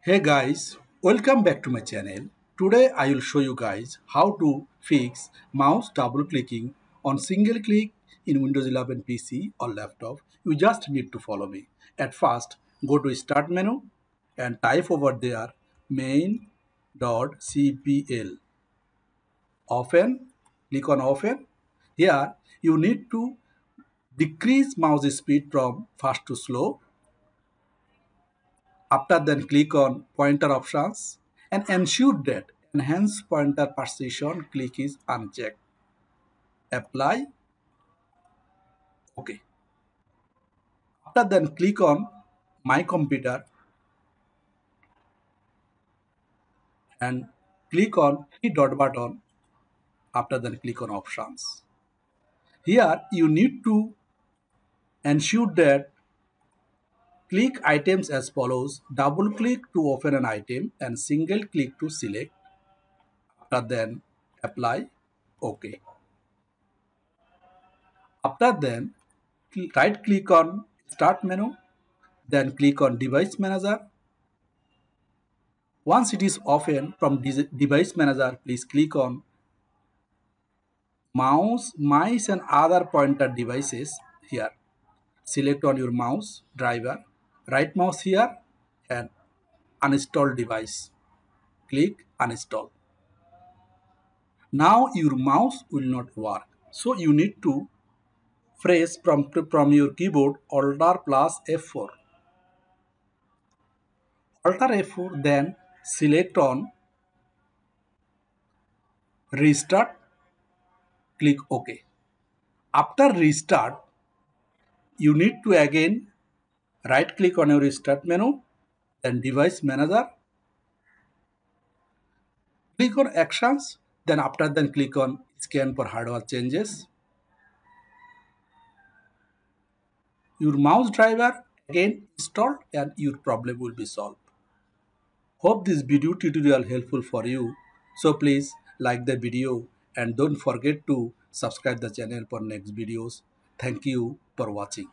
Hey guys, welcome back to my channel. Today I will show you guys how to fix mouse double clicking on single click in Windows 11 PC or laptop. You just need to follow me. At first, go to start menu and type over there main.cpl. Open, click on open. Here you need to decrease mouse speed from fast to slow. After then click on pointer options and ensure that enhance pointer precision click is unchecked. Apply. OK. After then click on my computer and click on three dot button. After then click on options. Here you need to ensure that click items as follows. Double click to open an item and single click to select. After then apply. OK. After then right click on start menu, then click on device manager. Once it is open from device manager, please click on mouse, mice and other pointer devices here. Select on your mouse driver, right mouse here and uninstall device. Click uninstall. Now your mouse will not work. So you need to press from your keyboard Alt plus F4. Alt F4, then select on restart, click OK. After restart, you need to again right click on your start menu, then device manager, click on actions, then after then click on scan for hardware changes. Your mouse driver again installed and your problem will be solved. Hope this video tutorial helpful for you. So please like the video and don't forget to subscribe the channel for next videos. Thank you for watching.